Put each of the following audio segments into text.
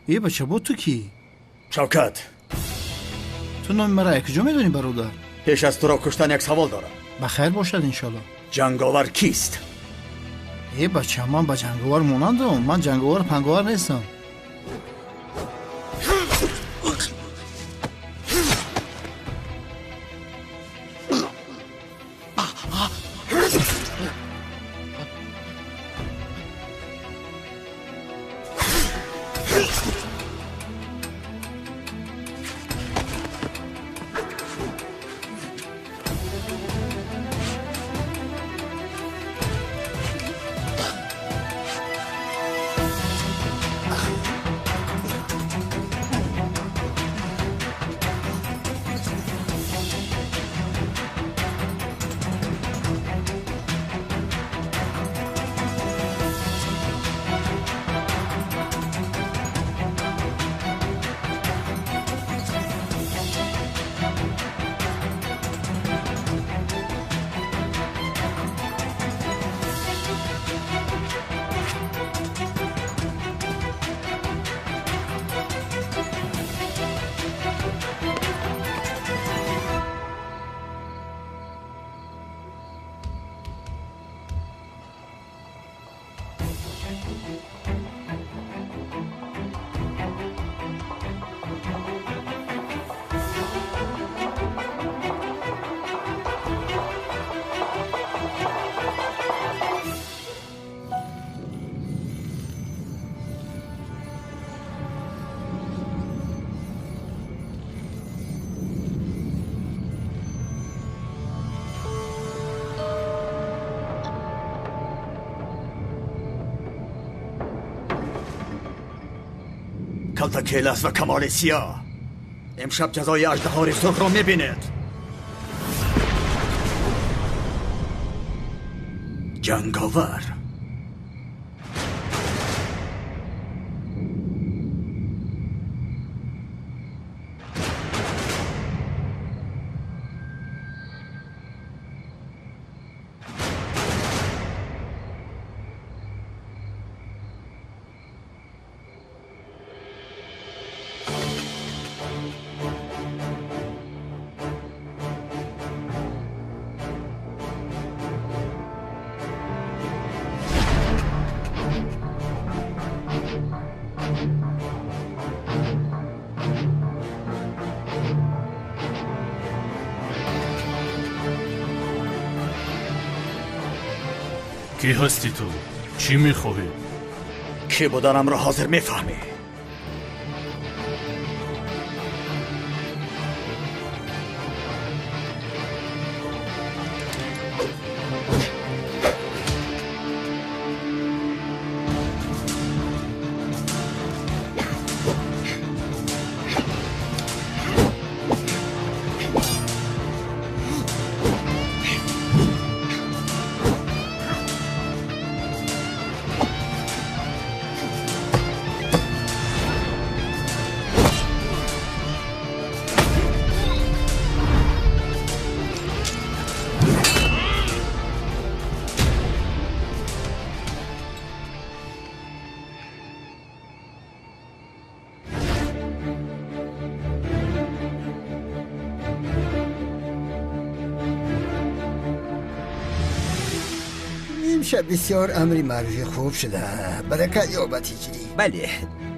ای بچه با تو کی؟ شوکت، تو نام مرا کجا میدونی برادر؟ پیش از تو را کشتن یک سوال دارم. بخیر باشد انشالله. جنگاور کیست؟ ای بچه من با جنگاور مانندم. من جنگاور پنگاور نیستم. کلتاکیلس و کمال سیاه، امشب جزای اژدهار سرخ را میبینید. جنگاور کی هستی تو؟ چی میخواهی؟ کی بودنم را حاضر میفهمی؟ امشب بسیار امری معروفی خوب شده. برکت یابد هجری. بله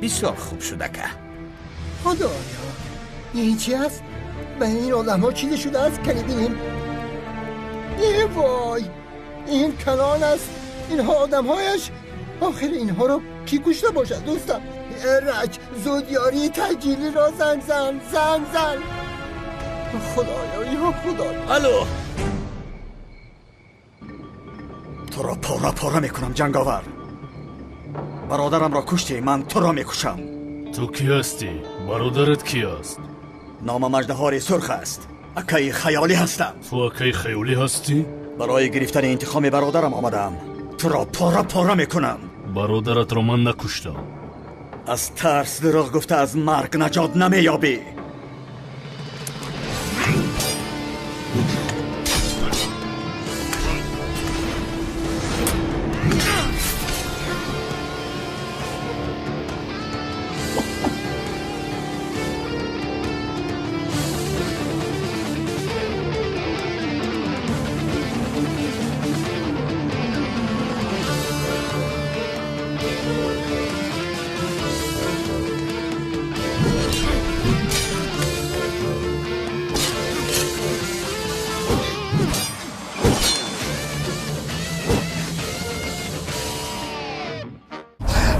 بسیار خوب شده که خدایا این چی است؟ به این آدم ها چیده شده است که بینیم. ای وای، این کنان است. اینها آدم هایش. آخر اینها رو کی کشته باشد دوستم؟ رج زودیاری تجیلی را زن خدایا یا خدایا. الو، تو را پاره میکنم جنگاور. برادرم را کشتی، من تو را میکشم. تو کی هستی؟ برادرت کی است؟ نامم اژدهار سرخ است. اکای خیالی هستم. تو اکای خیالی هستی؟ برای گرفتن انتقام برادرم آمدم. تو را پاره میکنم. برادرت را من نکشتم. از ترس دروغ گفته از مرگ نجات نمییابی.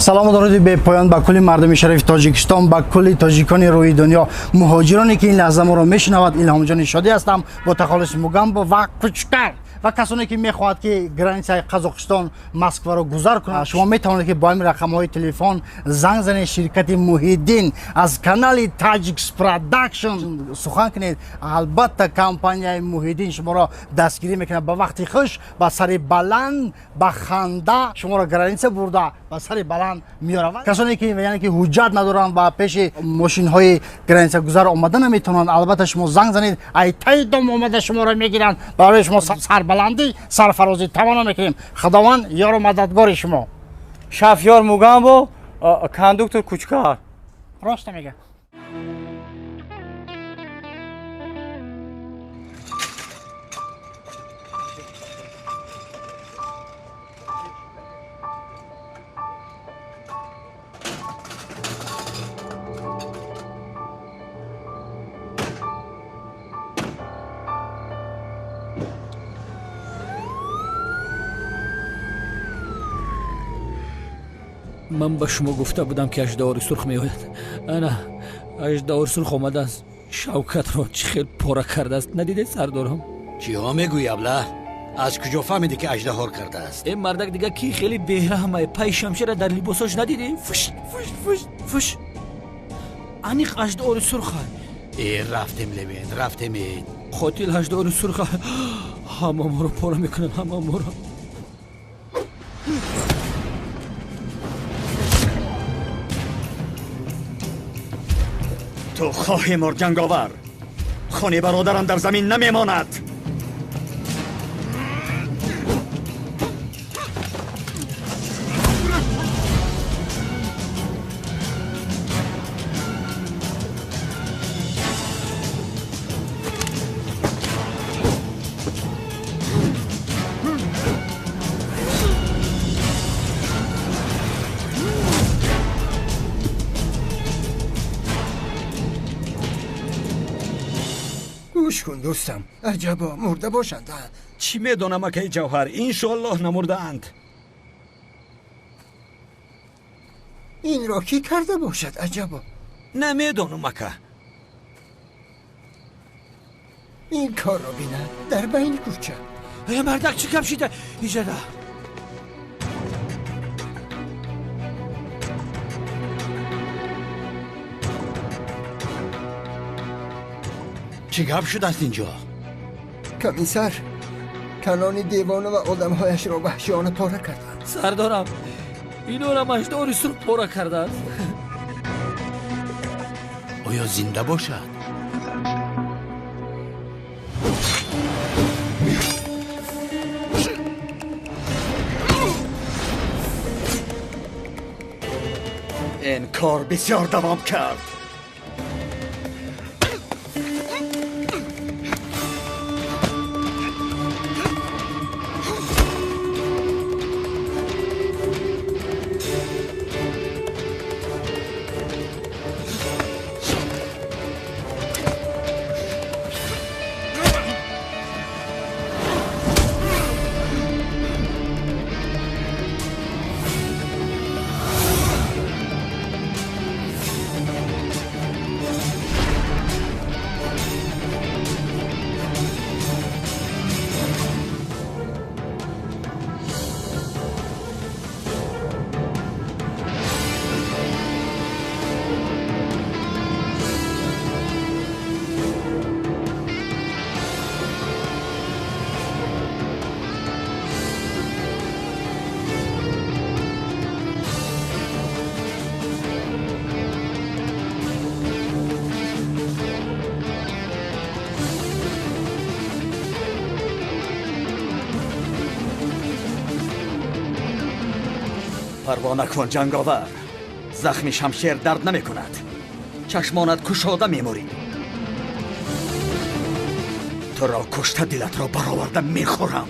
سلام و درود به پایان به کل مردم شریف تاجیکستان، به کل تاجیکان روی دنیا، مهاجرانی که این لحظه ما را میشنوند. الهام جان شادی هستم با تخلص موگامبو و کوچکتر و کسانی که میخواهد که گرانسای قزاقستان مسکو را گذر کنند. شما میتوانید که با این رقم های تلفن زنگ زنید، شرکت محیدین از کانال تاجیکس پروداکشن سخن کنید. البته کمپانی محیدین شما را دستگیری میکنه به وقتی خوش، با سر بلند با خنده شما را گرانسه برده با سر بلند میارند. کسانی که یعنی که حجت ندارن و پیش ماشین های گرانسه گذر آمدن نمیتونن، البته شما زنگ زنید، ای تای دم اومده شما را میگیرن، برای شما سر بلندی سرفرازی تمام میکنیم. خداوند یار و مددگار شما. شفیار موگامبو، کاندوکتور کوچکار. راست میگه. من به شما گفته بودم که اژدهای سرخ میآید. انا اژدهای سرخ آمده است. شوکت را چه خیلی پاره کرده است. ندیده سردارم؟ چیا میگویی ابله؟ از کجا فهمیدی که اژدها کرده است؟ این مردک دیگه کی خیلی بیرحمه. پای شمشیر در لباساش ندیدی؟ فش فش فش فش. انیق اژدهای سرخ. رفتیم لبین، رفتیم. قاتل اژدهای سرخ. همه ما رو پاره میکنن، همه ما رو. تو خواهی مرد جنگاور. خانه برادرم در زمین نمیماند. گوش کن دوستم، عجبا مرده باشند. چی میدونم اکی جوهر، انشالله نمردند. این را کی کرده باشد؟ عجبا. نمیدونم اکا. این کار را بینه در بین کوچه. ای مردک چی کم شیده؟ ایجا ده. چی گپ شده است اینجا؟ کمیسر کنان دیوانه و آدمهایش را وحشیانه پاره کردند. سردارم اینو را اژدهای سرخ پاره کرده است. آیا زنده باشد؟ این کار بسیار دوام کرد. پروا نکن جنگاور. زخم شمشیر درد نمی کند. چشمانت کشاده میموری. تو را کشته دلت را برآورده میخورم.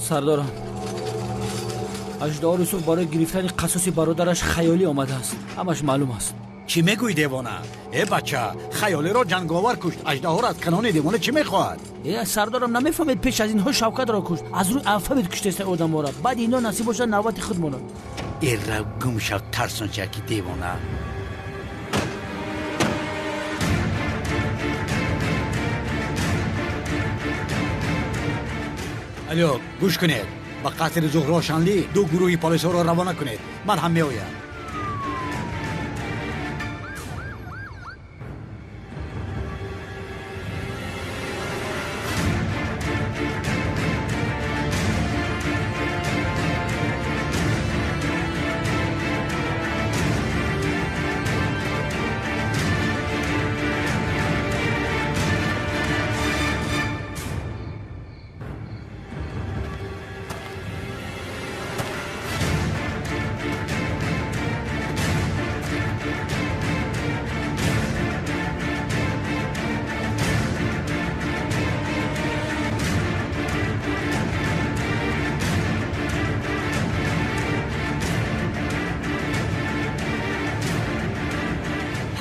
سردارم اژدها یوسف برای گرفتن قصاص برادرش خیالی آمده است. همش معلوم است. چی میگوی دیوانه؟ ای بچه خیالی را جنگاور کشت. اژدها را از کنان دیوانه چی میخواهد؟ ای سردارم نمیفهمید پیش از اینها شوکت را کشت. از روی افهمید کشته است آدم را. بعد اینا نصیب باشد نوبت خود ماند. ای رو گم شو ترسان چکی دیوانه. الو گوش کنید. با قصر زهراشانلی دو گروهی پلیس را روانه کنید. من هم میآیم.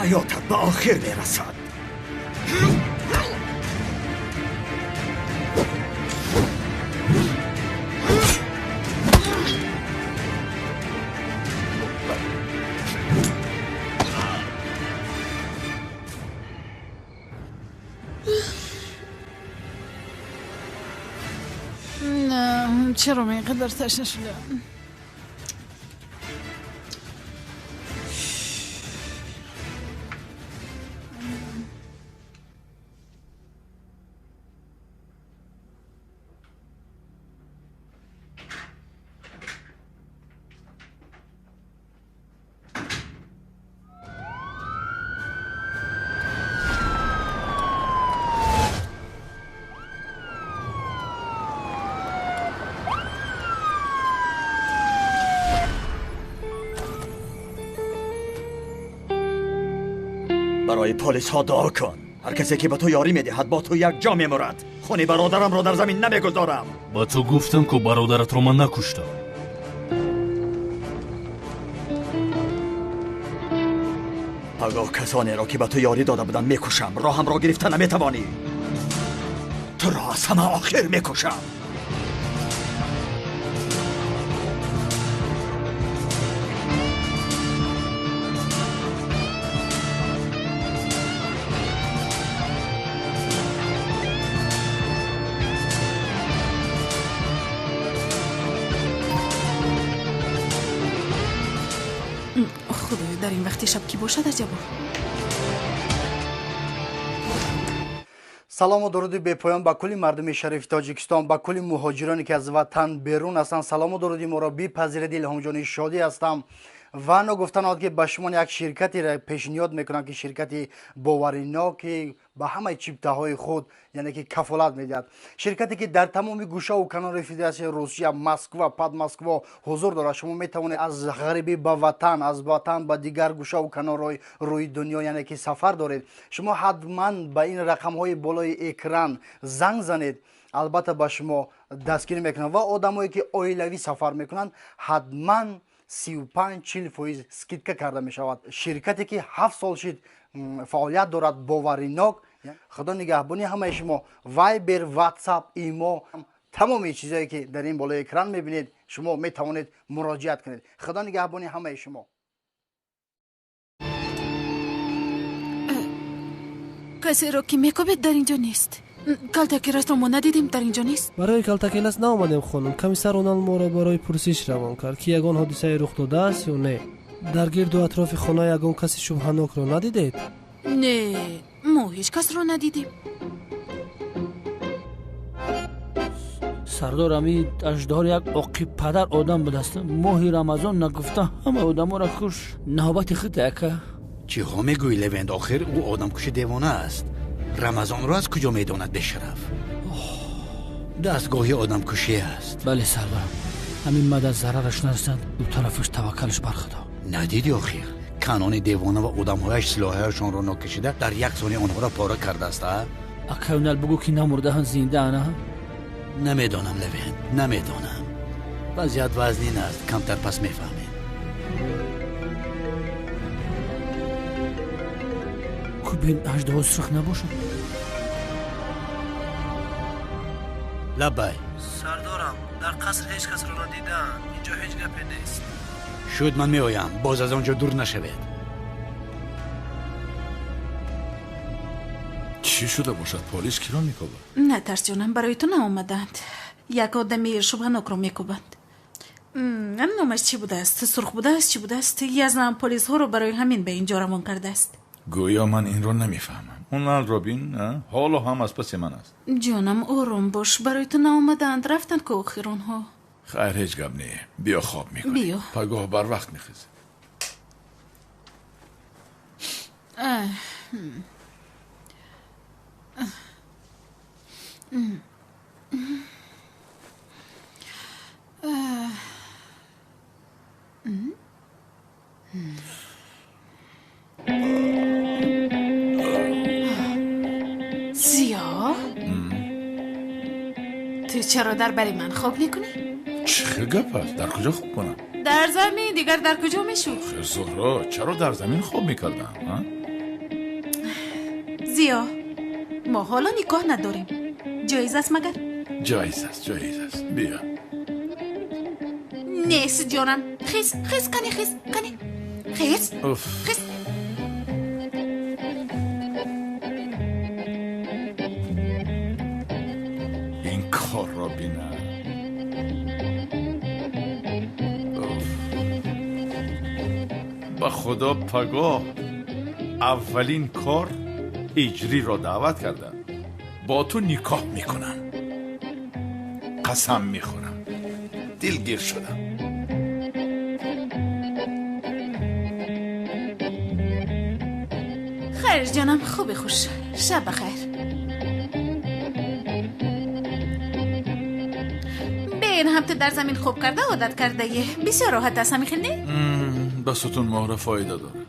حیاتت به آخر میرسد. نه چرا من اینقدر تشنه شدم؟ برای پلیس ها دعا کن. هر کسی که به تو یاری میدهد با تو یک جا میمرد. خون برادرم را در زمین نمیگذارم. با تو گفتم که برادرت رو من نکشتم. آگاه کسانی را که به تو یاری داده بودن میکشم. راهم را گرفته نمیتوانی. تو را از همه آخر میکشم. خدایا در این وقت شب کی باشد عجبا. سلام و درود بپایان به کل مردم شریف تاجیکستان، به کل مهاجرانی که از وطن بیرون هستند. سلام و درودی ما را بپذیرید. الهام جان شادی هستم و نگفتن که به شما یک شرکتی را پیشنهاد میکنم که شرکتی باورناک به همه چیپته های خود یعنی که کفالت میدهد. شرکتی که در تمام گوشه و کنار فدراسیون روسیه، مسکو، پد مسکو حضور دارد. شما میتوانید از غریبی به وطن، از وطن به دیگر گوشه و کنار روی دنیا یعنی که سفر دارید. شما حتما به این رقم های بالای اکران زنگ زنید. البته به شما دستگیری میکنند و آدمایی که عائلوی سفر میکنند حتما 35-40% سکیدکه کرده می شود. شرکتی که 7 سال شد فعالیت دارد، باورناک. خدا نگهبانی همه شما. وایبر، واتساپ، ایمو، تمام چیزایی که در این بالای اکران میبینید شما می توانید مراجعت کنید. خدا نگهبانی همه شما. کسی را که میکوبید در اینجا نیست. کالتاکیرست را ما ندیدیم، در اینجا نیست. برای کالتاکیرست نامدیم خانم. کمیسر اونال ما را برای پرسش روان کرد که یگان حادثه رخ داده است یا نه. در گرد و اطراف خانه یگان کسی شبهناک را ندیدید؟ نه، ما هیچ کس را ندیدیم. سردار امی اژدها یک عاقب پدر آدم بود است. ماهی رمضان نگفته همه آدم را کش. نوبت خود اکا. چی ها میگوی لوند؟ آخر او آدم کش دیوانه است. رمضان را از کجا میداند بشرف؟ دستگاهی آدم کشی است. بله سردار، همین مدت ضررش نرسد دو طرفش توکلش بر خدا. ندیدی آخر کنان دیوانه و آدمهایش سلاحهایشان را ناکشیده در یک ثانیه آنها را پاره کرده است. اکاونل بگو که نمرده هم زنده نه. نمیدانم لوین، نمیدانم. وضعیت وزنین است، کمتر پس میفهمیم. بین اجده سرخ نباشم. لبای سردارم در قصر هیچ کس رو ندیدن. اینجا هیچ گپی نیست. شد من میآیم، باز از آنجا دور نشوید. چی شده باشد؟ پلیس کی را میکوبد؟ نترس جانم، برای تو نیامدند. یک آدمی شبهناک رو میکوبند. نامش چی بوده است؟ سرخ بوده است؟ چی بوده است؟ یزدان پلیس ها رو برای همین به اینجا روان کرده است. گویا من این را نمیفهمم. اون رابین حالا هم از پس من است. جانم آرام باش، برای تو نیامدند، رفتن که آخران ها. خیر هیچ گپ نیه. بیا خواب میکنی. بیا. پگاه بر وقت میخیزی. زیا تو چرا در بری من خواب میکنی؟ چه گپ است؟ در کجا خواب کنم؟ در زمین، دیگر در کجا میشو؟ خیر زهرا، چرا در زمین خواب میکردم؟ زیا ما حالا نکاح نداریم، جایز است مگر؟ جایز است بیا. نیست جانم، خیز کنی خیز این کار را بینم. به خدا پگاه اولین کار هجری را دعوت کردم. با تو نکاح میکنم، قسم میخورم. دلگیر شدم. خیر جانم، خوب خوش، شب بخیر. به این هم تو در زمین خوب کرده عادت کرده یه بسیار راحت است همیخنی؟ به ستون مهره فایده داره.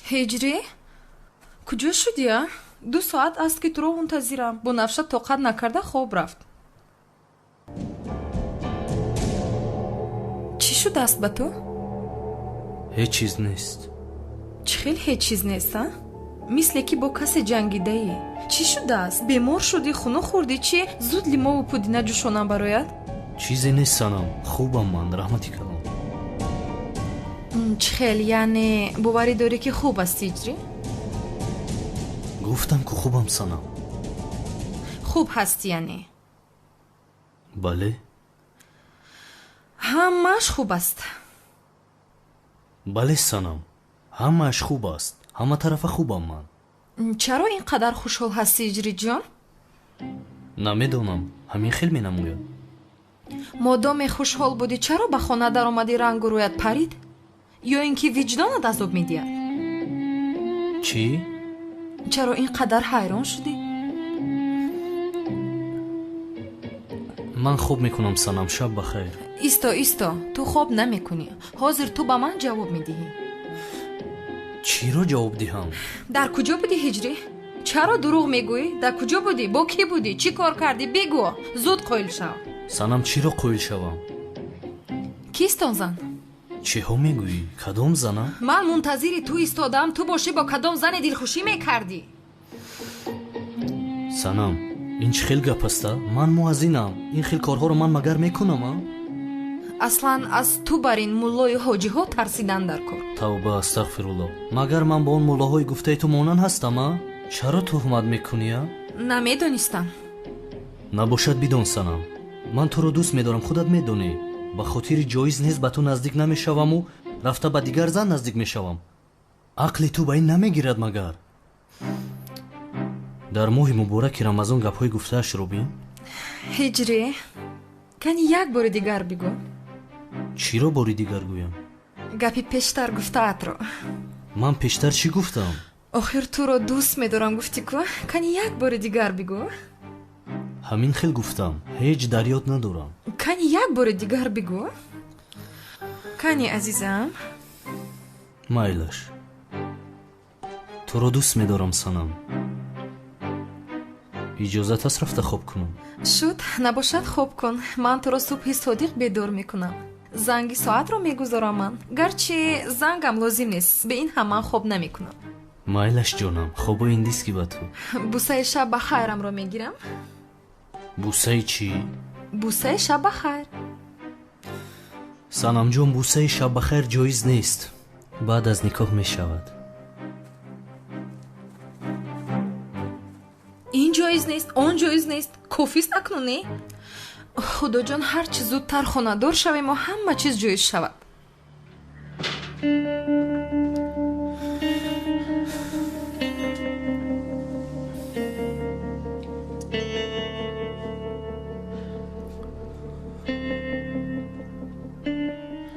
هجری؟ کجا شدی؟ 2 ساعت است که تو رو منتظرم. با نفشت طاقت نکرده خواب رفت. چی شده است به تو؟ هیچ چیز نیست. چی خیلی هیچ چیز نیست ها؟ مثل که با کسی جنگیده ای. چی شده است؟ بیمار شدی؟ خونو خوردی؟ چی؟ زود لیمو و پودینه جوشانم برایت؟ چیزی نیست سنم، خوبم من، رحمتی کردم. چی خیلی یعنی باوری داری که خوب است هجری؟ گفتم که خوبم سنم. خوب هستی یعنی؟ بله. همش خوب است. بله سنم، همش خوب است. همه طرف خوبم من. چرا اینقدر خوشحال هستی هجری جان؟ نمیدونم، همین خیلی می نموید. مادام خوشحال بودی چرا به خانه در آمدی رنگ و رویت پرید؟ یا اینکه وجدانت عذاب میدید؟ چی؟ چرا اینقدر حیران شدی؟ من خوب میکنم سنم، شب بخیر. ایستا تو خوب نمیکنی. حاضر تو به من جواب میدهی. چی رو جواب دهم؟ در کجا بودی هجری؟ چرا دروغ میگویی؟ در کجا بودی؟ با کی بودی؟ چی کار کردی؟ بگو، زود قایل شو. سنم چی رو قایل شوم؟ کیست آن زن؟ چی ها میگویی؟ کدام زنه؟ من منتظری تو ایستادم تو باشی با کدام زن دلخوشی میکردی؟ санам, ин чӣ хел гап аста? Ман муаззинам. Ин хел корҳоро ман магар мекунам, а? аслан аз ту бар ин муллои ҳоҷиҳо тарсидан дар кор. тавба, астағфируллоҳ. магар ман ба он муллоҳои гуфтаи ту монанд ҳастам, а? чаро туҳмат мекунӣ, а? намедонистам. набошад бидон санам. ман туро дӯст медорам, худат медонӣ. ба хотири ҷоиз нест ба ту наздик намешаваму рафта ба дигар зан наздик мешавам. ақли ту ба ин намегирад магар? дар моҳи мубораки рамазон гапҳои гуфтааш робин? ҳиҷрӣ, кани як бори дигар бигӯ. чиро бори дигар гӯям? гапи пештар гуфтаатро. ман пештар чӣ гуфтам? охир туро дӯст медорам гуфтӣ ку? кани як бори дигар бигӯ. ҳамин хел гуфтам. ҳеҷ дарёд надорам. кани як бори дигар бигӯ. кани азизам. майлаш. туро дӯст медорам санам. иҷозат аст рафта хоб кунам? шуд, набошад хоб кун. ман туро субҳи содиқ бедор мекунам. занги соатро мегузорам ман. гарчи зангам лозим нест. бе ин ҳам ман хоб намекунам. майлаш ҷонам, хобо ин дист ки ба ту. бусаи шаб ба хайрамро мегирам. бусаи чӣ? бусаи шаб ба хайр. санамҷон, бусаи шаббахайр ҷоиз нест. баъд аз никоҳ мешавад. ин ҷоиз нест, он ҷоиз нест. кофист акнун не? худоҷон, ҳар чӣ зудтар хонадор шавем ва ҳама чиз ҷоиз шавад.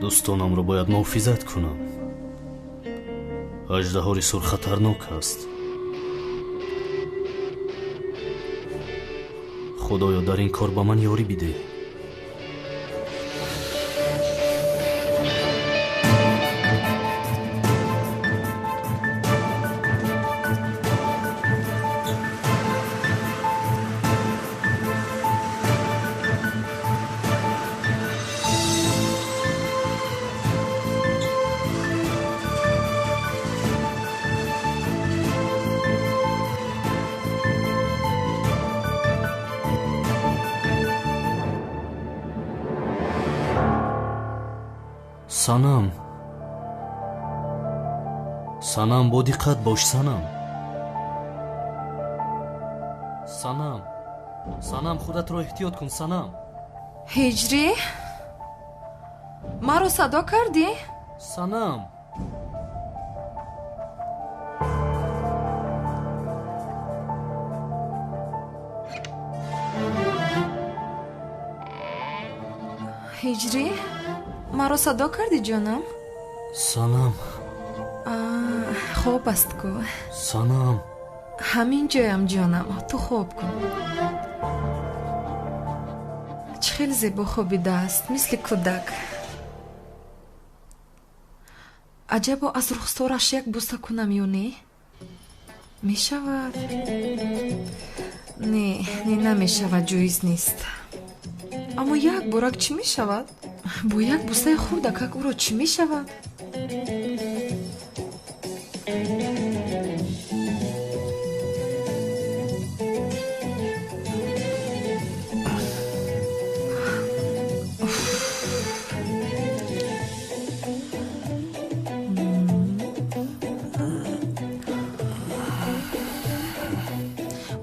дӯстонамро бояд муҳофизат кунам. аждаҳори сур хатарнок аст. худоё, дар ин кор ба ман ёрӣ бидеҳ. санам, санам, бо диққат бош санам. санам, санам, худатро эҳтиёт кун санам. ҳиҷрӣ, маро садо кардӣ? санам. ҳиҷрӣ, маро садо кардӣ ҷонам? санам. хоб аст ку? санам. ҳамин ҷоям ҷонам, ту хоб кун. чӣ хел зебо хобидааст, мисли кӯдак. аҷабо аз рухсораш як буса кунам ё не? мешавад? не, намешавад, ҷоиз нест. аммо як борак чӣ мешавад? бо як бусаи хурдакак ӯро чӣ мешавад?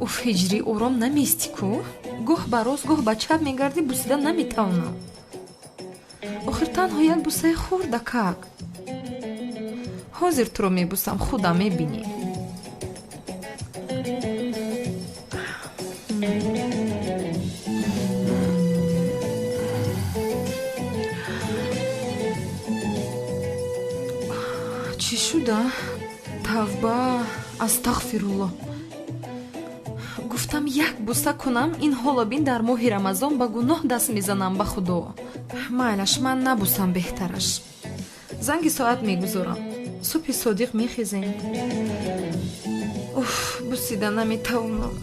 уф, ҳиҷрӣ, ором намести ку? гоҳ ба рост, гоҳ ба чап мегардӣ, бусида наметавонам. охир танҳо як бусаи хурдакак. ҳозир туро мебусам, худам мебинӣ. чӣ шуда? тавба, астағфируллоҳ. гуфтам як буса кунам, ин ҳоло бин дар моҳи рамазон ба гуноҳ даст мезанам. ба худо, майлаш, ман набусам беҳтараш. занги соат мегузорам. субҳи содиқ мехезем. уф, бусида наметавонам.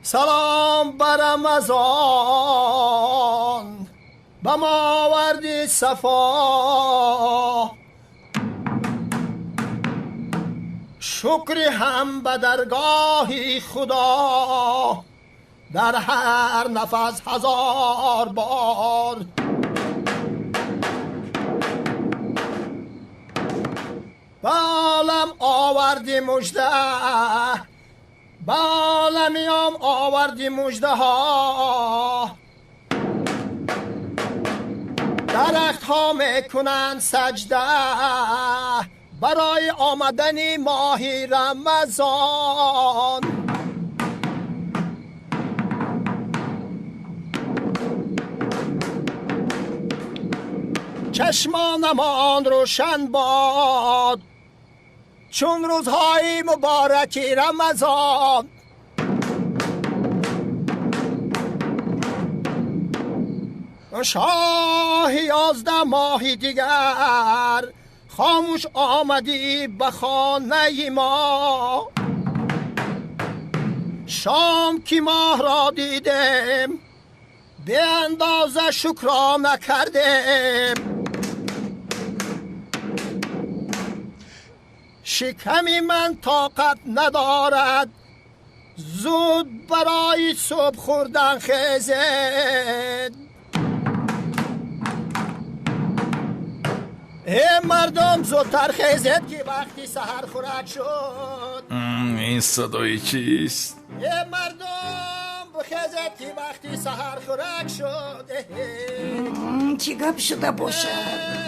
سلام بر رمضان به ما وردی صفا، شکری هم به درگاه خدا در هر نفس 1000 بار. بالم آوردی مجده، بالمیام آوردی مجده ها، درخت ها میکنن سجده برای آمدن ماه رمضان. چشمانمان روشن باد چون روزهای مبارک رمضان. شاه 11 ماه دیگر خاموش آمدی به خانه ما. شام که ماه را دیدیم به اندازه شکرانه کردیم. شکمی من طاقت ندارد زود برای صبح خوردن خیزد. ای مردم زودتر خیزد که وقتی سحر خوراک شد. این صدای چیست؟ ای مردم بخیزد که وقتی سحر خوراک شد. چی گپ شده باشد؟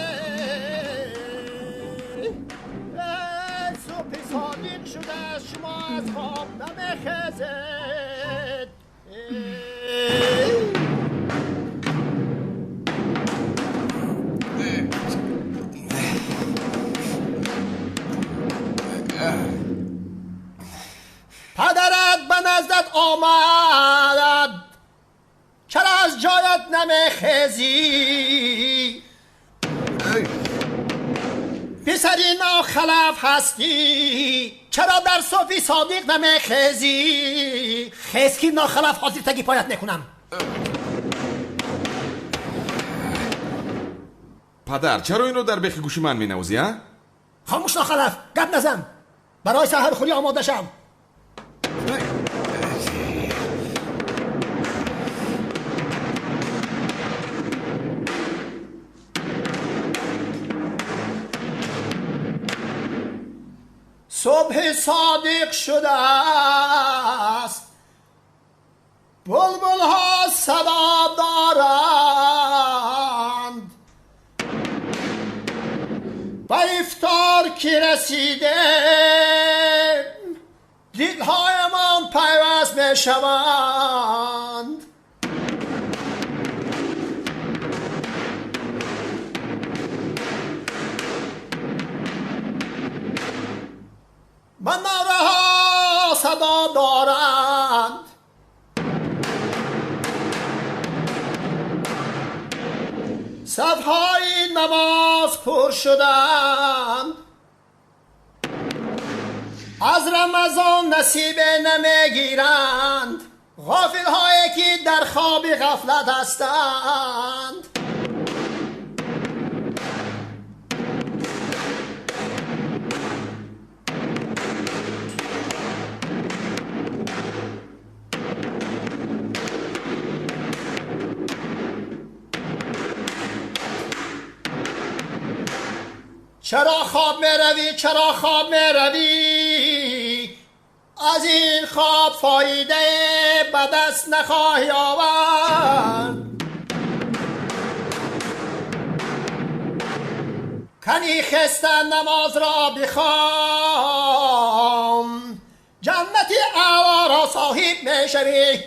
صبح صادق شده شما از خواب نمیخیزد. پدرت به نزدت آمد چرا از جایت نمیخیزی؟ پسری ناخلف هستی چرا در صبح صادق نمیخیزی؟ خیز که ناخلف حاضر تگی پایت نکنم. پدر چرا اینو در بخی گوش من می نوزی ها؟ خاموش ناخلف گپ نزن برای سحر خوری آماده شم. صبح صادق شده است بلبل ها صدا دارند. به افطار که رسیده دلهایمان پیوست می شوند. و نعره ها صدا دارند. صفهای نماز پر شدند. از رمضان نصیب نمیگیرند غافل هایی که در خواب غفلت هستند. چرا خواب می روی؟ چرا خواب می روی؟ از این خواب فایده به دست نخواهی آورد. کنی خستن نماز را بخوام جنت اعلی را صاحب می شوی.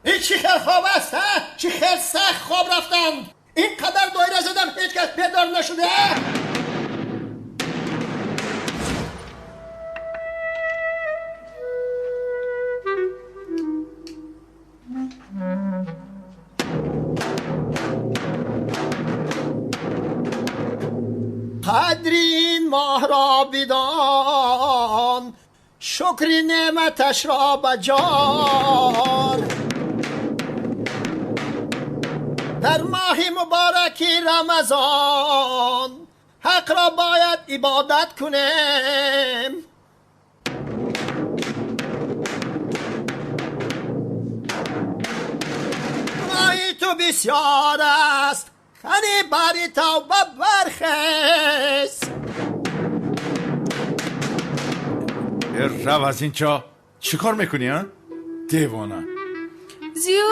این چی خیلی خواب است ها؟ چی خیلی سخت خواب رفتند. این قدر دایره زدم هیچ کس بیدار نشده. قدر این ماه را بدان، شکر نعمتش را بجار. در ماه مبارک رمضان حق را باید عبادت کنیم. ماهی تو بسیار است، خنی بری توبه برخیز. رو از اینجا چی کار میکنی ها؟ دیوانه. زیو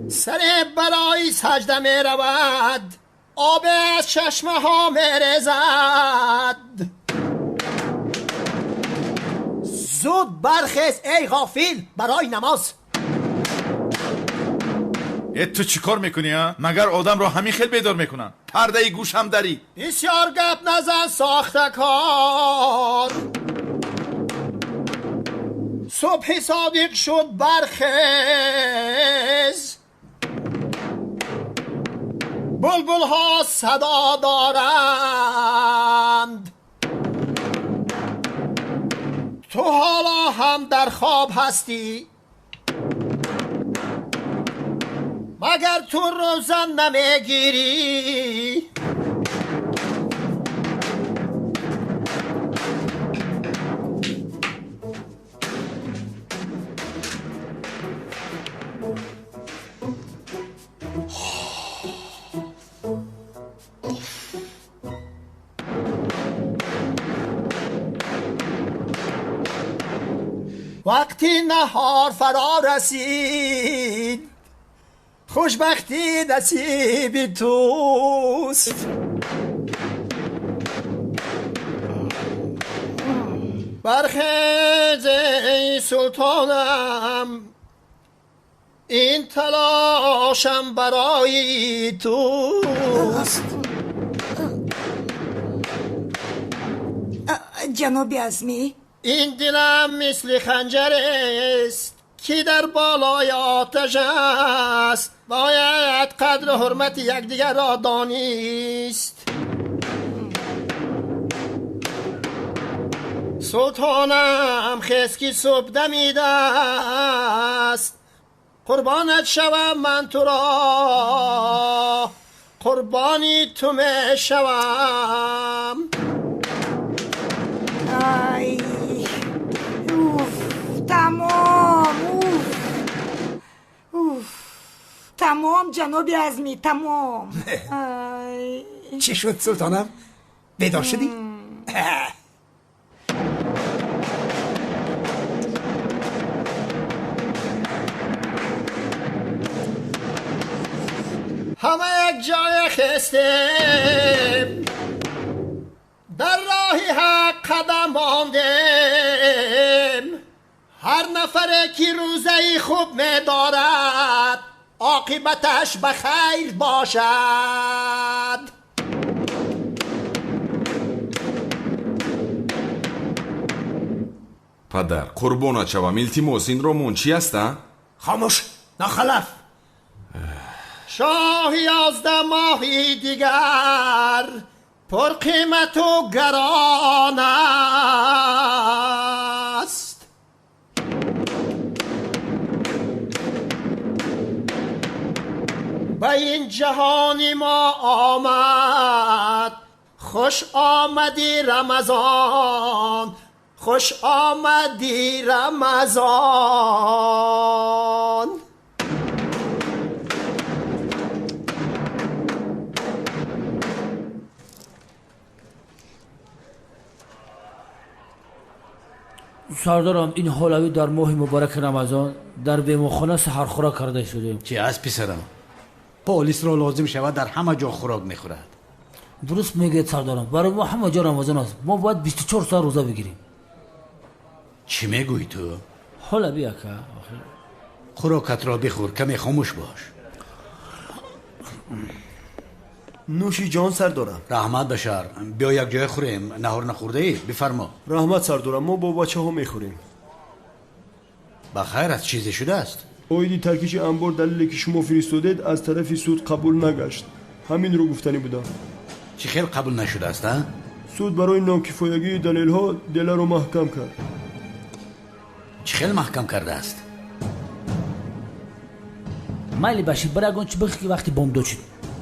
سر برای سجده می رود، آب از چشمه ها می ریزد. زود برخیز ای غافل برای نماز. تو چی کار میکنی ها؟ مگر آدم رو همین خیل بیدار میکنن؟ پرده گوش هم داری. بسیار گپ نزن ساخته کار. صبح صادق شد برخیز. بلبل ها صدا دارند، تو حالا هم در خواب هستی. مگر تو روزن نمیگیری؟ وقتی نهار فرا رسید، خوشبختی نصیب توست. برخیز ای سلطانم، این تلاشم برای توست. جناب عظمی، این دلم مثل خنجر است که در بالای آتش است. باید قدر و حرمت یکدیگر را دانست. سلطانم خیز که صبح دمیده است، قربانت شوم من تو را، قربانی تو می شوم. آی اوف تمام، اوف تمام جناب عظمی تمام. چی شد سلطانم؟ بیدار شدی؟ همه یک جای خستیم، در راه حق قدم ماندیم. هر نفره که روزه خوب می دارد، عاقبتش بخیر باشد. پدر قربونت شوم، التماس این رو منچی هستن؟ خاموش ناخلف. شاه 11 ماهی دیگر پر قیمت و گران است. به این جهانی ما آمد، خوش آمدی رمضان، خوش آمدی رمضان. سردارم این حالوی در ماه مبارک رمضان در بیمخانه سحر خوراک کرده شدیم. چی از پسرم؟ پلیس را لازم شود در همه جا خوراک میخورد. درست میگید سردارم، برای ما همه جا رمضان است. ما باید 24 ساعت روزه بگیریم. چی میگویی تو؟ حالوی اکا خوراکت را بخور، کمی خاموش باش. نوشی جان سردارم. رحمت بشر، بیا یک جای خوریم. نهار نخورده ای؟ بفرما. رحمت سردارم، ما با بچه ها میخوریم. بخیر است، چیزی شده است؟ اویدی ترکیش انبار دلیلی که شما فرستادید از طرف سود قبول نگشت. همین رو گفتنی بودم. چی خیلی قبول نشده است ها؟ سود برای ناکفایگی دلیل ها دل رو محکم کرد. چی خیلی محکم کرده است؟ مایلی باشید برای اگه چی بخی وقتی بام دو چید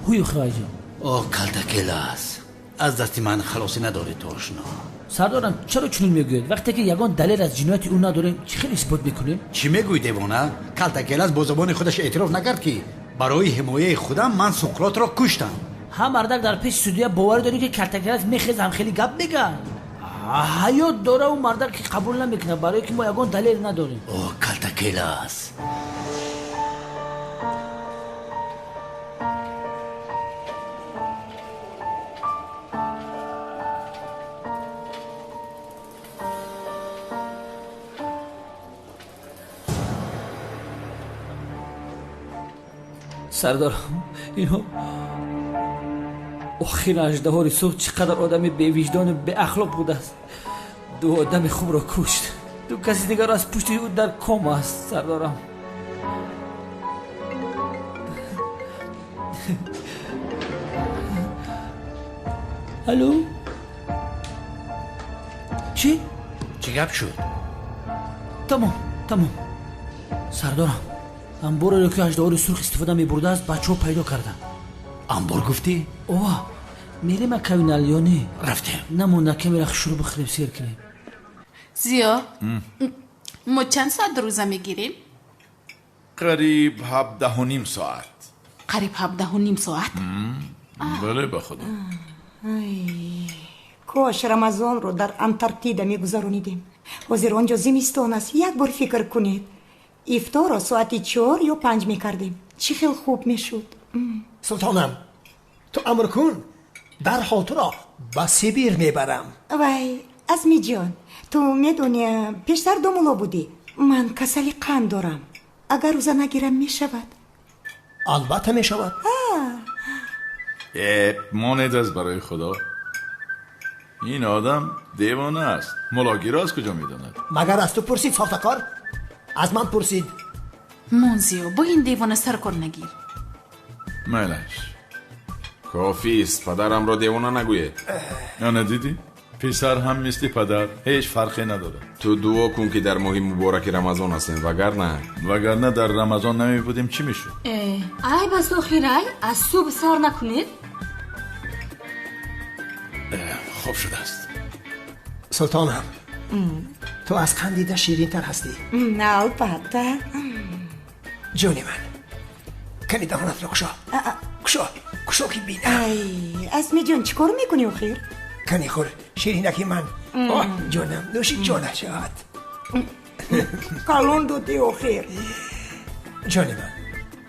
هوی خواهی جان. اوه کلتکل است. از دستی من خلاصی نداری تو آشنا. سردارم چرا چنین میگوید؟ وقتی که یگان دلیل از جنایت اون نداریم چی خیلی اثبات میکنیم؟ چی میگوی دیوانه؟ کلتکل است با زبان خودش اعتراف نکرد که برای حمایه خودم من سقراط را کشتم. هم مردک در پیش سودیا باور داری که کلتکل میخیز هم خیلی گپ میگن. حیات داره اون مردک که قبول نمیکنه برای که ما یگان دلیل نداریم. اوه کلتکل است. سردار اینو آخر اژدهار صبح چقدر آدم بی وجدان و بی اخلاق بوده است. دو آدم خوب را کشت. دو کسی دیگر از پشت او در کام است سردارم. الو چی گپ شد؟ تمام سردارم انبار رو که اژدهار سرخ استفاده می‌برده است بچه‌ها پیدا کردن. انبار گفتی؟ اوه میریم کوینالیونی رفتیم. نمونده که میرخ شروع بخوریم سیر کنیم. زیا ما چند ساعت در روزه میگیریم؟ قریب 17.5 ساعت. قریب 17.5 ساعت؟ بله به خدا. کاش رمضان رو در انتارکتیدا میگذرونیدیم. حاضر آنجا زمستان است. یک بار فکر کنید افطار را ساعت 4 یا 5 میکردیم. چی خیلی خوب میشد. سلطانم تو امر کن در حال تو را به سیبیر میبرم. وای ازمی جان تو میدونی پیشتر دومولا بودی. من کسلی قند دارم. اگر روزه نگیرم میشود؟ البته میشود. ماند از برای خدا. این آدم دیوانه است. ملاگیر از کجا میداند؟ مگر از تو پرسید فالتکار؟ از من پرسید. منزیو با این دیوانه سر کن نگیر. ملش کافی است پدرم را دیوانه نگوید. یا ندیدی؟ پسر هم مثل پدر هیچ فرقی نداره. تو دعا کن که در ماه مبارک رمضان هستیم وگرنه در رمضان نمی بودیم چی میشد؟ ای بس آخیرای از صبح سار نکنید. خوب شده است. سلطانم تو از خندیده شیرین تر هستی. نه البته. جونی من کنی دهانت را کشا که بینم. ای ازمی جان چیکار میکنی آخیر؟ کنی خور شیرینکی من. جانم نوشی جانه شد. کلون دوتی آخیر. جانی من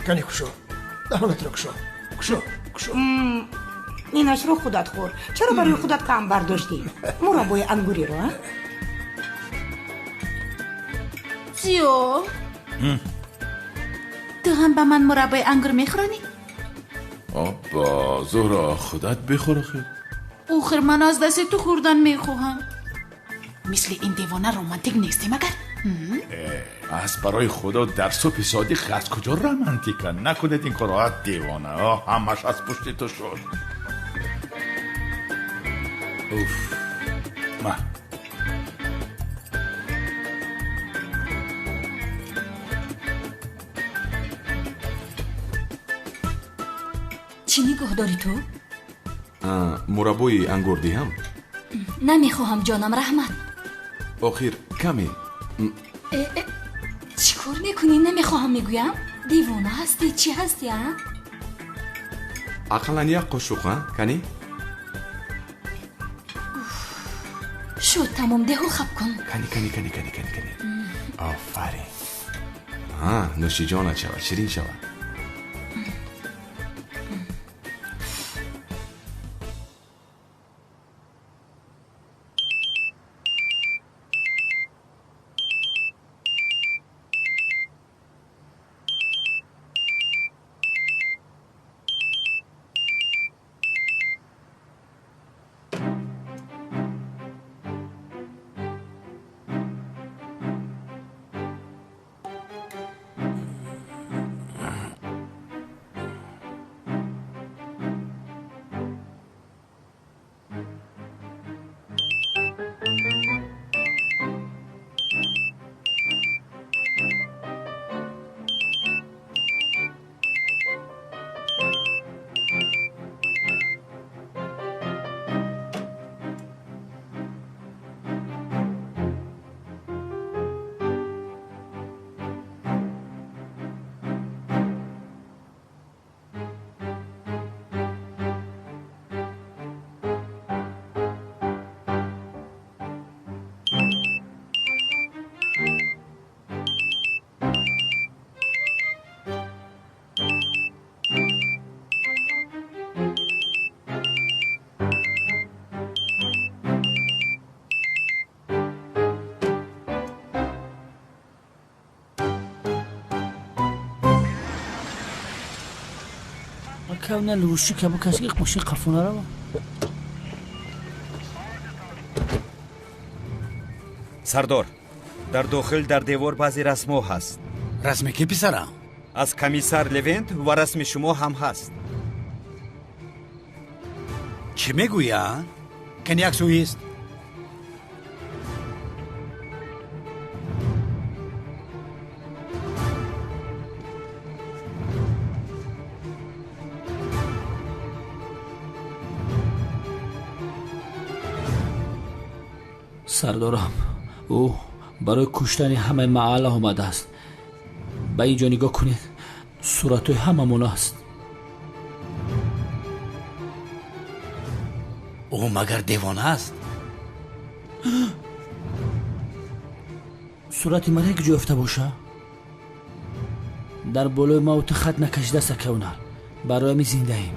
کنی کشا دهانت را کشا. اینش رو خودت خور. چرا برای خودت کم برداشتی؟ مربای انگوری رو ها؟ زیو تو هم به من مربای انگور میخورانی؟ آبا زهرا خودت بخور خیلی. آخر من از دست تو خوردن میخواهم. مثل این دیوانه رومانتیک نیستی مگر؟ از برای خدا در صبح صادق از کجا رومانتیکه؟ نکنید این کارها دیوانه. همش از پشت تو شد. اوف ما چی نگاه داری تو؟ مربای انگور دیم؟ نمیخواهم جانم رحمت. آخر کمی. چی کار میکنی؟ نمیخواهم میگویم. دیوانه هستی چی هستی ها؟ اقلا یک قشوق ها کنی؟ شد تمام دهو خب کن. کنی آفرین. نوشی جانت شود شیرین شود. اکاونال روشی که با کسی ماشین قفونه رو سردار در داخل در دیوار بعضی رسم‌ها هست. رسم کی پسرم؟ از کمیسر لونت و رسم شما هم هست. چی میگویند؟ کنیاک سوئیست؟ سردارم او برای کشتن همه محله آمده است. به اینجا نگاه کنید، صورت هممون است. او مگر دیوانه است؟ صورت من یک جفته باشه در بالای موت خط نکشیده سکونر برای می زنده ایم.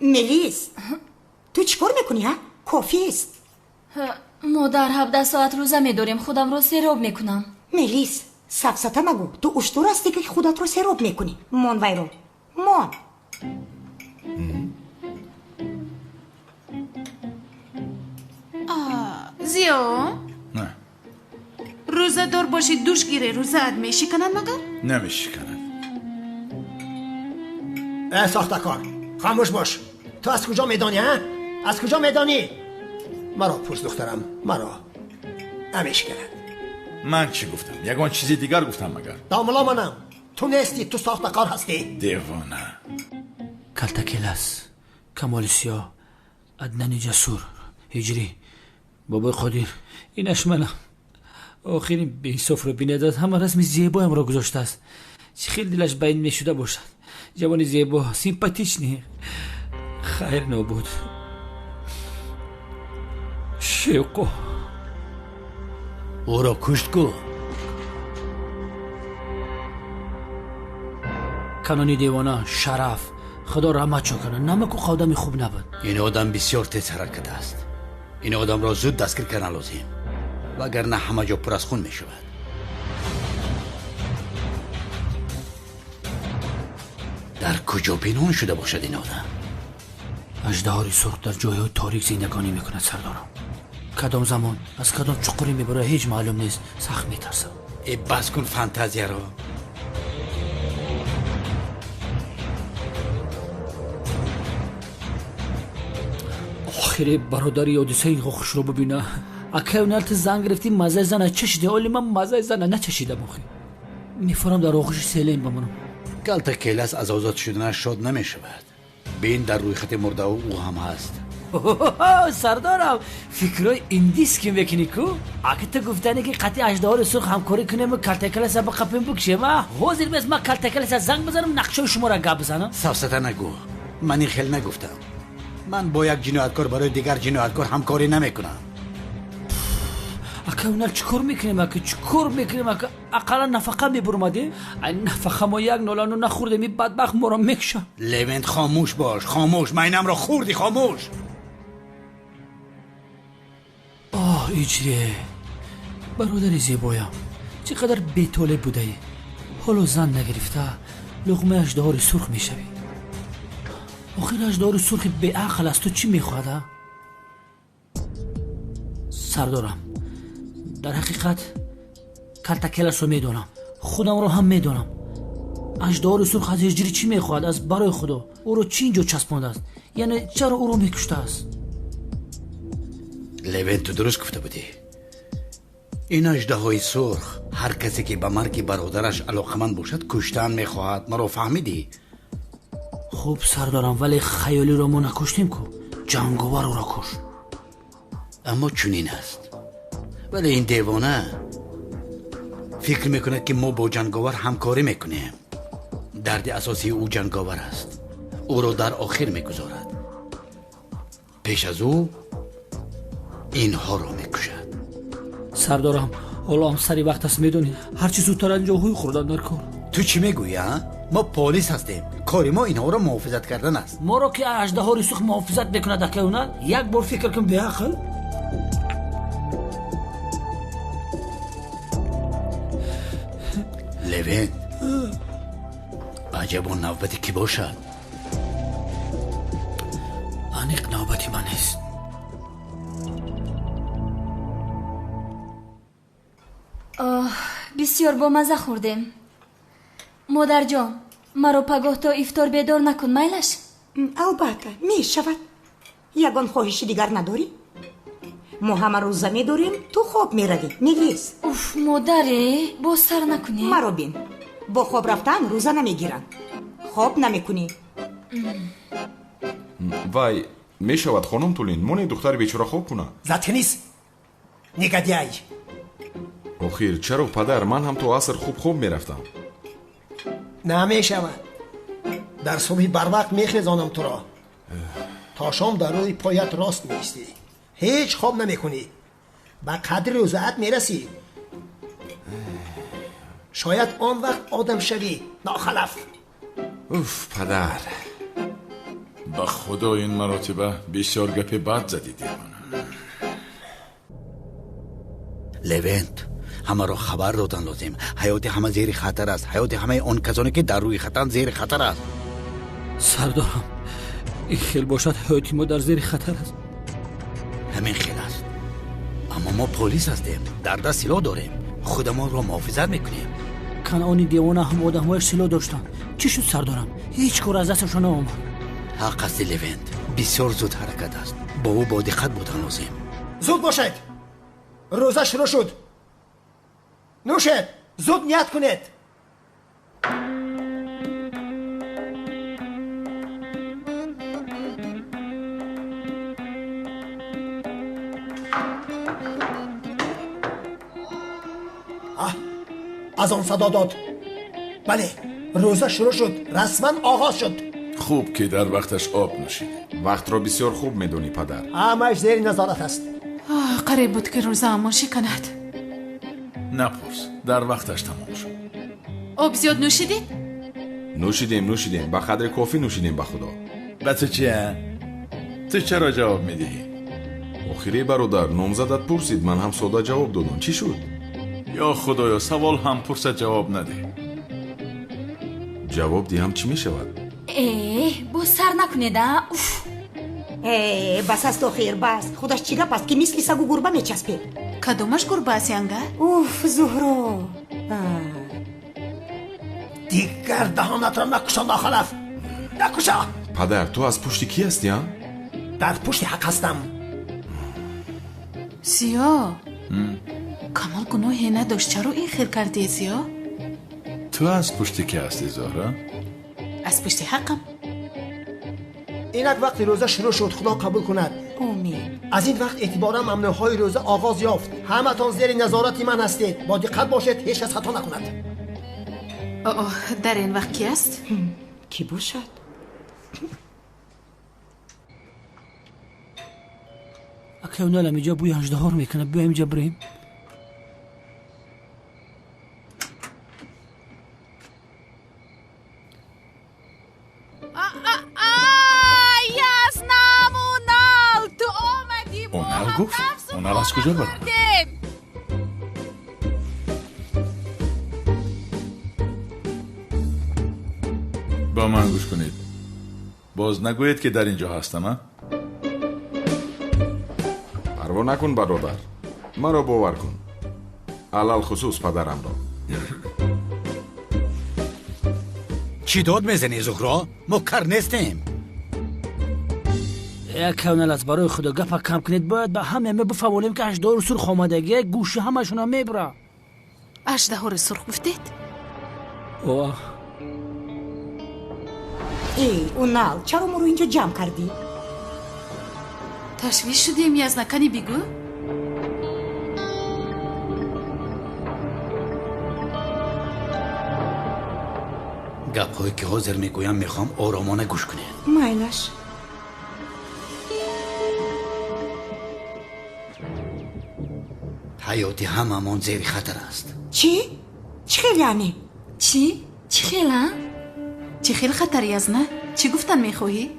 ملیس تو چیکار میکنی ها؟ کافی است. ما در 17 ساعت روزه میداریم، خودم رو سیراب میکنم. ملیس سفسطه مگو، تو اشتر هستی که خودت رو سیراب میکنی. مان ویرو مان. زیو نه روزه دار باشی دوش گیره روزه اد میشکنن مگر؟ نمیشکنن. ساخته کار خاموش باش. تو از کجا میدانی ها؟ از کجا میدانی؟ مرا پرس دخترم، مرا نمیش کرد. من چی گفتم؟ یگان چیزی دیگر گفتم مگر؟ داملا منم. تو نیستی، تو ساخته کار هستی. دیوانه. کلتکلس، کمال سیاه، عدنان جسور، هجری، بابای قادر، اینش منم. آخرین به این سفره بینداد همه رسم زیبایم را گذاشته است. چه خیلی دلش بین میشده باشد. جوانی زیبا، سیمپاتیش نه. خیر نبود. شوقو او را کشت کو. کنانی دیوانه، شرف، خدا رحمت چو کنه. نمک و خودمی خوب نبود. این آدم بسیار تیز حرکت است. این آدم را زود دستگیر کردن لازم، وگرنه همه جا پر از خون می شود. در کجا پنهان شده باشد این آدم؟ اژدهاری سرخ در جایهای تاریک زندگانی میکند سردارم. کدام زمان از کدام چقوری میبره هیچ معلوم نیست. سخت میترسم. ای بس کن فانتازیا را. آخری برادری اودیسه خوخش رو ببینه. اکاونالت زنگ گرفتی مزه زنه چشیده، ولی من مزه زنه نچشیدم. آخی میفرم در آغوش سیلین بمانم. کلتکلس از آزاد شدنش شاد نمی شود. بین در روی خط مرده او هم هست. سردارم فکرای ایندیس که میکنی کو؟ اگه تو گفتنی که قطعی اژدهار سرخ همکاری کنیم و کلتکلس با قپیم بکشه ما حاضر میست ما کلتکلس زنگ بزنم نقشه شما را گپ بزنم. سفسطه نگو. من این خیلی نگفتم. من با یک جنایتکار برای دیگر جنایتکار همکاری نمیکنم. اکاونال چیکار میکنیم اکا؟ چیکار میکنیم اکا؟ اقلا نفقه میبرماده؟ این نفقه ما یک نولانو نخورده می بدبخت ما را میکشم. لونت خاموش باش، خاموش. من اینم را خوردی، خاموش. آه ایجریه برادر زیبایم، چقدر بی‌طالب بوده ای. حالا زن نگرفته لقمه اژدهار سرخ میشوی. آخر اژدهار سرخ به عقل است. تو چی میخواهد؟ سردارم در حقیقت کلتکلس رو میدونم، خودم رو هم میدونم. اژدهار سرخ از هجری چی میخواهد؟ از برای خدا او رو چی اینجا چسبانده است؟ یعنی چرا او رو میکشته است؟ لونت تو درست گفته بودی. این اژدهای سرخ هر کسی که به مرگ برادرش علاقمند باشد کشتن میخواهد. مرا فهمیدی؟ خوب سردارم، ولی خیالی رو ما نکشتیم کو، جنگاور رو را کشت. اما چنین است. ولی این دیوانه فکر میکند که ما با جنگاور همکاری میکنیم. درد اساسی او جنگاور است. او را در آخر میگذارد. پیش از او اینها را میکشد. сардорам ҳоло ҳам сари вақт аст медонӣ ҳарчи зудтар анҷомҳои хӯрдам дар кор. ту чӣ мегӯӣ? мо полис ҳастем, кори мо инҳоро муҳофизат кардан аст. моро ки аждаҳо рисух муҳофизат мекунад акаёна, як бор фикр кун беақл. левент, аҷабо навбати кӣ бошад? аниқ навбати ман нест. бисёр бомаза хӯрдем. модарҷон, маро пагоҳ то ифтор бедор накун, майлаш? албатта, мешавад. ягон хоҳиши дигар надорӣ? мо ҳама рӯза медорем, ту хоб меравӣ, невис. уф, модаре, боз сар накунӣ. маро бин, бо хоб рафтан рӯза намегиранд. хоб намекунӣ. вай мешавад хонум Тулин, моне духтари бечора хоб куна. заткниз негадяй. охир чаро падар, ман ҳам то аср хуб хоб мерафтам. намешавад. дар субҳи барвақт мехезонам туро. то шом дар рӯи поят рост меистӣ. ҳеҷ хоб намекунӣ. ба қадри рӯзаат мерасӣ. шояд он вақт одам шавӣ нохалаф. уф падар, ба худо ин маротиба бисёр гапи бад задӣ девона. левент, ҳамаро хабар додан лозим. ҳаёти ҳама зери хатар аст. ҳаёти ҳамаи он касоне ки дар рӯи хатан зери хатар аст. сардорам, ин хел бошад ҳаёти мо дар зери хатар аст. ҳамин хел аст. аммо мо полис ҳастем, дар даст силоҳ дорем. худамонро муҳофизат мекунем. канони девона ҳам одамҳояш силоҳ доштанд. чӣ шуд сардорам? ҳеҷ кор аз дасташон наомад. ҳақ асти левент, бисёр зуд ҳаракат аст. бо ӯ бодиққат будан лозим. зуд бошед. рӯза шурӯъ шуд. нӯшед, зуд ният кунед. аз он садо дод. бале, рӯза шурӯъ шуд, расман оғоз шуд. хуб ки дар вақташ об нӯшидӣ. вақтро бисёр хуб медонӣ падар. ҳамааш зери назорат аст. қариб буд ки рӯза амон шиканад. напурс, дар вақташ тамом шуд. об зиёд нӯшидед? нӯшидем, ба қадри кофӣ нӯшидем ба худо. ба ту чия? ту чаро ҷавоб медиҳӣ? охире бародар, номзадат пурсид, ман ҳам сода ҷавоб додам. чӣ шуд? ё худоё, савол ҳам пурсад ҷавоб надиҳ. ҷавоб диҳам чӣ мешавад? боз сар накунеда. уф. бас аст охир, бас. худаш чӣ гап аст ки мисли сагу гурба мечаспед? кадомаш гурба аст янга? уф, зуҳро. дигар даҳонатро накуша нохалаф. накуша. падар, ту аз пушти кӣ ҳастӣ? дар пушти ҳақ ҳастам. зиё, камол гуноҳе надошт. чаро ин хел кардӣ зиё? ту аз пушти кӣ ҳастӣ зоҳра? аз пушти ҳақам. инак вақти рӯза шурӯъ шуд, худо қабул кунад. омин. аз ин вақт эътиборан мамнӯъҳои рӯза оғоз ёфт. ҳаматон зери назорати ман ҳастед. бо диққат бошед, ҳеҷ кас хато накунад. дар ин вақт ки аст? кӣ бошад? акаёналам иҷо бӯи аждаҳор мекунад. биёем иҷо бирем. онал гуфт? онал аз куҷо баромад? ба ман гӯш кунед. боз нагӯед ки дар ин ҷо ҳастам. парво накун бародар, маро бовар кун, алал хусус падарамро. чӣ дод мезанӣ зуҳро? мо кар нестем. якаёнал аст, барои худо гапа кам кунед. бояд ба ҳамяме бифаҳмонем ки аждаҳори сурх омадагия гӯши ҳамашона мебра. аждаҳори сурх гуфтед? унал, чаро моро инҷо ҷамъ кардӣ? ташвиш шудем, язнакани бигӯ? гапҳое ки ҳозир мегӯям мехоҳам оромона гӯш кунед. майлаш. حیاتی هممون زیر خطر است. چی؟ چی خیلی یعنی؟ چی؟ چی خیلی؟ چی خیلی خطری از نه؟ چی گفتن میخواهی؟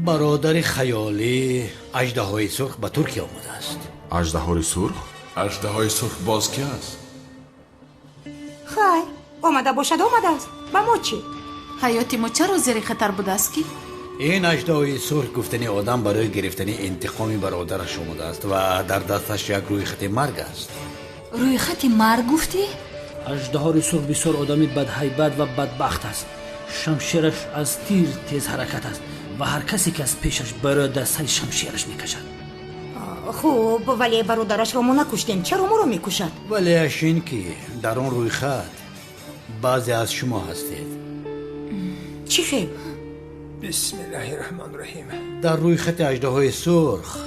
برادر خیالی اژدهای سرخ به ترکیه آمده است. اژدهای سرخ؟ اژدهای سرخ باز کی است؟ خیر آمده باشد آمده است. با ما چی؟ حیاتی ما چرا زیر خطر بوده است کی؟ این اژدهای سرخ گفتنی آدم برای گرفتن انتقام برادرش آمده است و در دستش یک روی خط مرگ است. روی خط مرگ گفتی؟ اژدهای سرخ بسیار آدمی بدهیبت و بدبخت است. شمشیرش از تیر تیز حرکت است و هر کسی که از پیشش برای دستای شمشیرش میکشد. خوب ولی برادرش را ما نکشتیم، چرا ما را میکشد؟ ولی اش این که در آن روی خط بعضی از شما هستید. چی خیلی؟ بسم الله الرحمن الرحیم. در روی خط اژدهای سرخ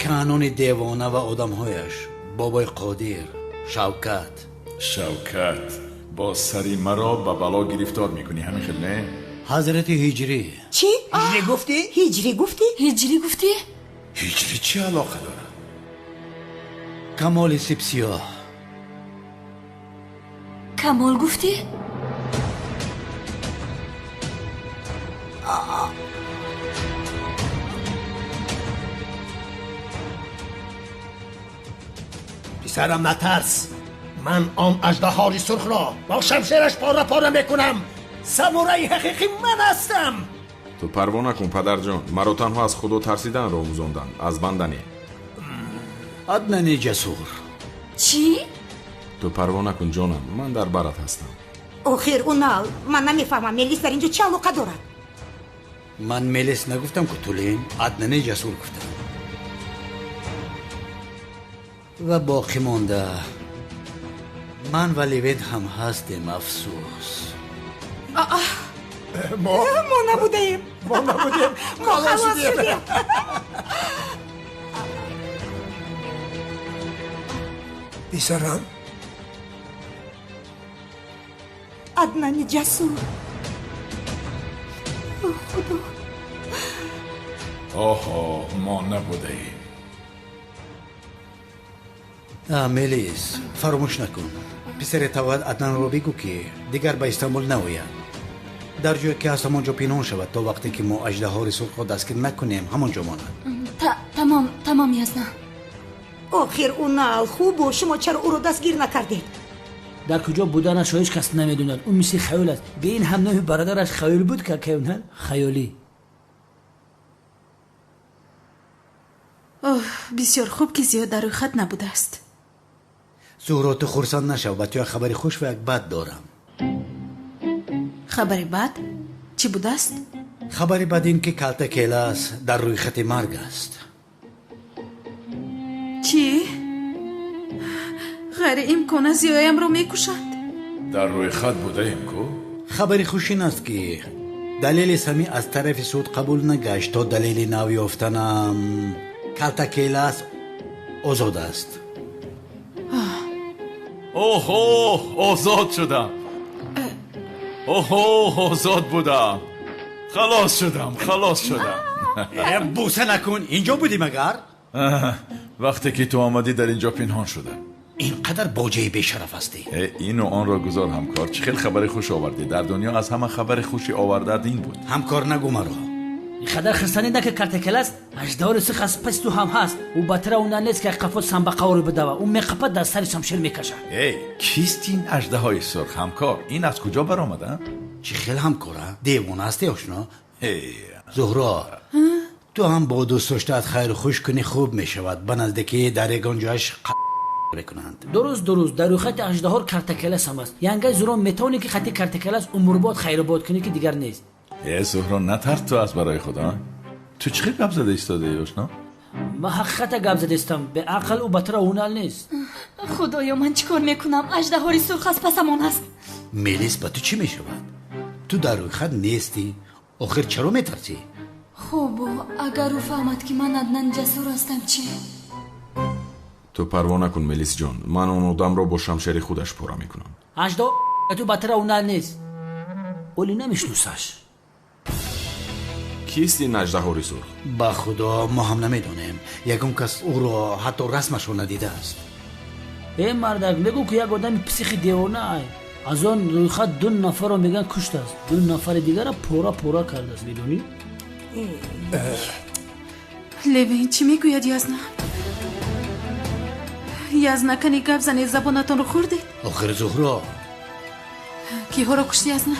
کانون دیوانه و آدمهایش بابای قادر، شوکت با سری مرا به بلا گرفتار میکنی همین خیلی نه؟ حضرت هجری. چی؟ هجری گفتی؟ هجری گفتی؟ هجری گفتی؟ هجری چی علاقه داره؟ کمال سیاه. کمال گفتی؟ پسرم نترس، من آن اژدهای سرخ را با شمشیرش پاره پاره میکنم. سامورای حقیقی من هستم. تو پروا نکن پدر جان، مرا تنها از خدا ترسیدن را آموزاندن، از بندنی. عدنان جسور. چی؟ تو پروا نکن جانم، من در برات هستم. آخر اونال من نمیفهمم ملیس در اینجا چه علاقه دارد؟ من ملیس نگفتم که تولین، عدنان جسور گفتم. و باقی مانده من و لیوید هم هستیم. افسوس ما نبودیم. ما خلاص شدیم. پسرم عدنان جسور. خدا. آها ما نبوده ایم. ملیس فراموش نکن، پسر تواد عدنان رو بگو که دیگر به استانبول ناید. در جایی که هست همانجا پنهان شود تا وقتی که ما اژدهای سرخ را دستگیر نکنیم همانجا ماند. تمام یزدان. آخر اونال خوب و شما چرا او رو دستگیر نکردید؟ در کجا بودنش هیچ کس نمیدوند. اون مثل خیال است. به این هم نوع برادرش خیال بود که نه خیالی. بسیار خوب که زیاد در روی خط نبوده است. زهرات خرسان نشو، با تو خبری خوش و یک بد دارم. خبری بد؟ چی بوده است؟ خبری بد این که کلتا کیلاس در روی خط مرگ است. چی؟ غیر امکان است زیایم رو میکشد؟ در روی خط بوده ایم کو؟ خبری خوش این است که دلیل سمی از طرف سود قبول نگشت تا دلیل نو یافتنم کلتا کیلاس آزاد است. اوه آزاد شدم. اوه آزاد بودم. خلاص شدم. بوسه نکن، اینجا بودی مگر؟ وقتی که تو آمدی در اینجا پنهان شدم. اینقدر باجه بیشرف هستی. این و آن را گذار همکار، چه خیلی خبر خوش آوردی. در دنیا از همه خبر خوشی آورده این بود. همکار نگو مرا. خدر خستانی ده که کارتکلاس اژدهای سرخ از پس تو هم هست و بطره اون نیست که قفل سنبقه رو بدوه. اون میقپد در سر شمشیر میکشه. کیست این اژدهای سرخ همکار؟ این از کجا برآمده؟ چی خیلی همکاره؟ دیوانه هستی آشنا؟ زهرا تو هم با دوست داشتت خیر خوش کنی خوب میشود. به نزدیکی درگان جایش بکنند. درست در روی خط اژدها کارتکلاس هم است. یعنی زورا میتونی که خط کارتکلاس عمر بعد خیر باد کنی که دیگر نیست. زهرا نترس تو از برای خدا. تو چه گپ زده ایستاده آشنا؟ ما حقیقت گپ زده استم، به عقل و بطر اونال نیست. خدایا من چیکار میکنم؟ اژدهای سرخ از پسمان است. ملیس با تو چی میشود؟ تو در روی خط نیستی؟ آخر چرا میترسی؟ خوب اگر او فهمد که من عدنان جسور هستم چی؟ تو پروا نکن ملیس جان، من اون آدم را با شمشیر خودش پاره میکنم. تو بطر اونال نیست. اولی نمیشنوسش. кист ин аждаҳори сурх? ба худо мо ҳам намедонем. ягон кас ӯро ҳатто расмашро надидааст. мардак мегӯ ки як одами психи девонае аз он рӯйхат 2 нафарро меган куштааст, 2 нафари дигарро пора пора кардааст. медонӣ? левин чӣ мегӯяд язна? язна кани гап зани забонатонро хӯрдед? охир зуҳро киҳоро кушти язна?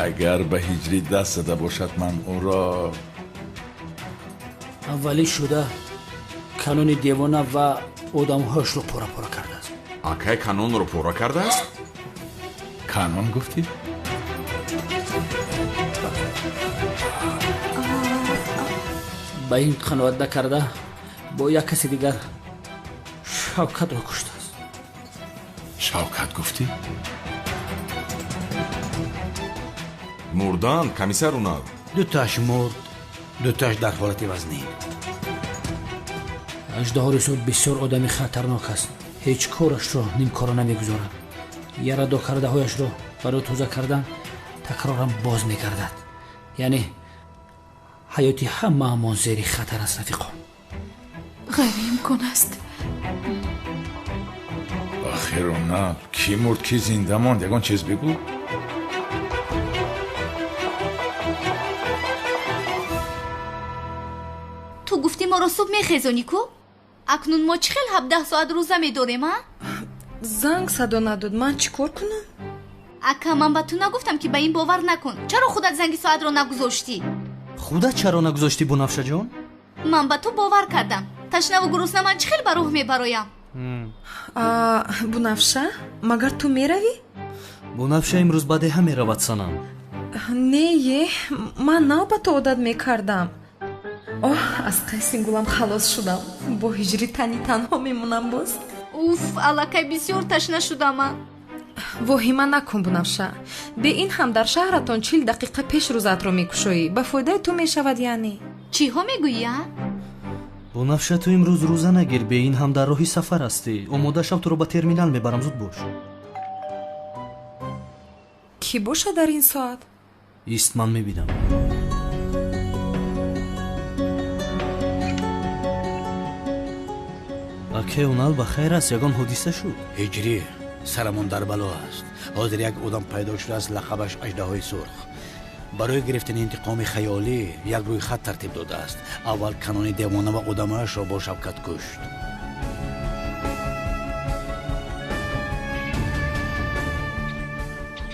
агар ба ҳиҷрӣ даст зада бошад ман ӯро аввалӣ шуда канони девона ва одамҳояшро пора пора кардааст. акай канонро пора кардааст? канон гуфтӣ? ба ин қаноат накарда бо як каси дигар шавкатро куштааст. шавкат гуфтӣ? мурданд комиссар унав? дутааш мурд, дутааш дар ҳолати вазнин. аждаҳори суд бисёр одами хатарнок аст. ҳеҷ корашро нимкора намегузорад. ярадо кардаҳояшро барои тоза кардан такроран боз мегардад. яъне ҳаёти ҳамаамон зери хатар аст рафиқон. ғайриимкон аст. ахиронал ки мурд ки зинда монд? ягон чиз бигӯ. ту гуфтӣ моро субҳ мехезонӣ ку? акнун мо чӣ хел 17 соат рӯза медорем? занг садо надод, ман чӣ кор кунам? ака ман ба ту нагуфтам ки ба ин бовар накун. чаро худат занги соатро нагузоштӣ? худат чаро нагузоштӣ бунафшаҷон? ман ба ту бовар кардам. ташнаву гурусна ман чӣ хел ба роҳ мебароям? бунафша, магар ту меравӣ? бунафша имрӯз ба деҳа меравад санам. нее, ман навбату одат мекардам. аз қайсин гулам халос шудам. бо ҳиҷрӣ тани танҳо мемонам боз. уф, аллакай бисёр ташна шудаман. воҳима накун бунафша. бе ин ҳам дар шаҳратон 40 дақиқа пеш рӯзатро мекушоӣ. ба фоидаи ту мешавад яъне. чиҳо мегӯя? бунафша ту имрӯз рӯза нагир, бе ин ҳам дар роҳи сафар ҳастӣ. омода шав туро ба терминал мебарам, зуд бош. кӣ бошад дар ин соат? ист, ман мебинам. акай унал ба хайр аст, ягон ҳодиса шуд? ҳиҷрӣ сарамон дар бало аст. ҳозир як одам пайдо шудааст, лақабаш аждаҳои сурх. барои гирифтани интиқоми хаёлӣ як рӯйхат тартиб додааст. аввал канони девона ва одамояшро бо шавкат кушт.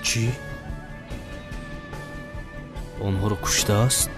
чӣ? онҳоро куштааст?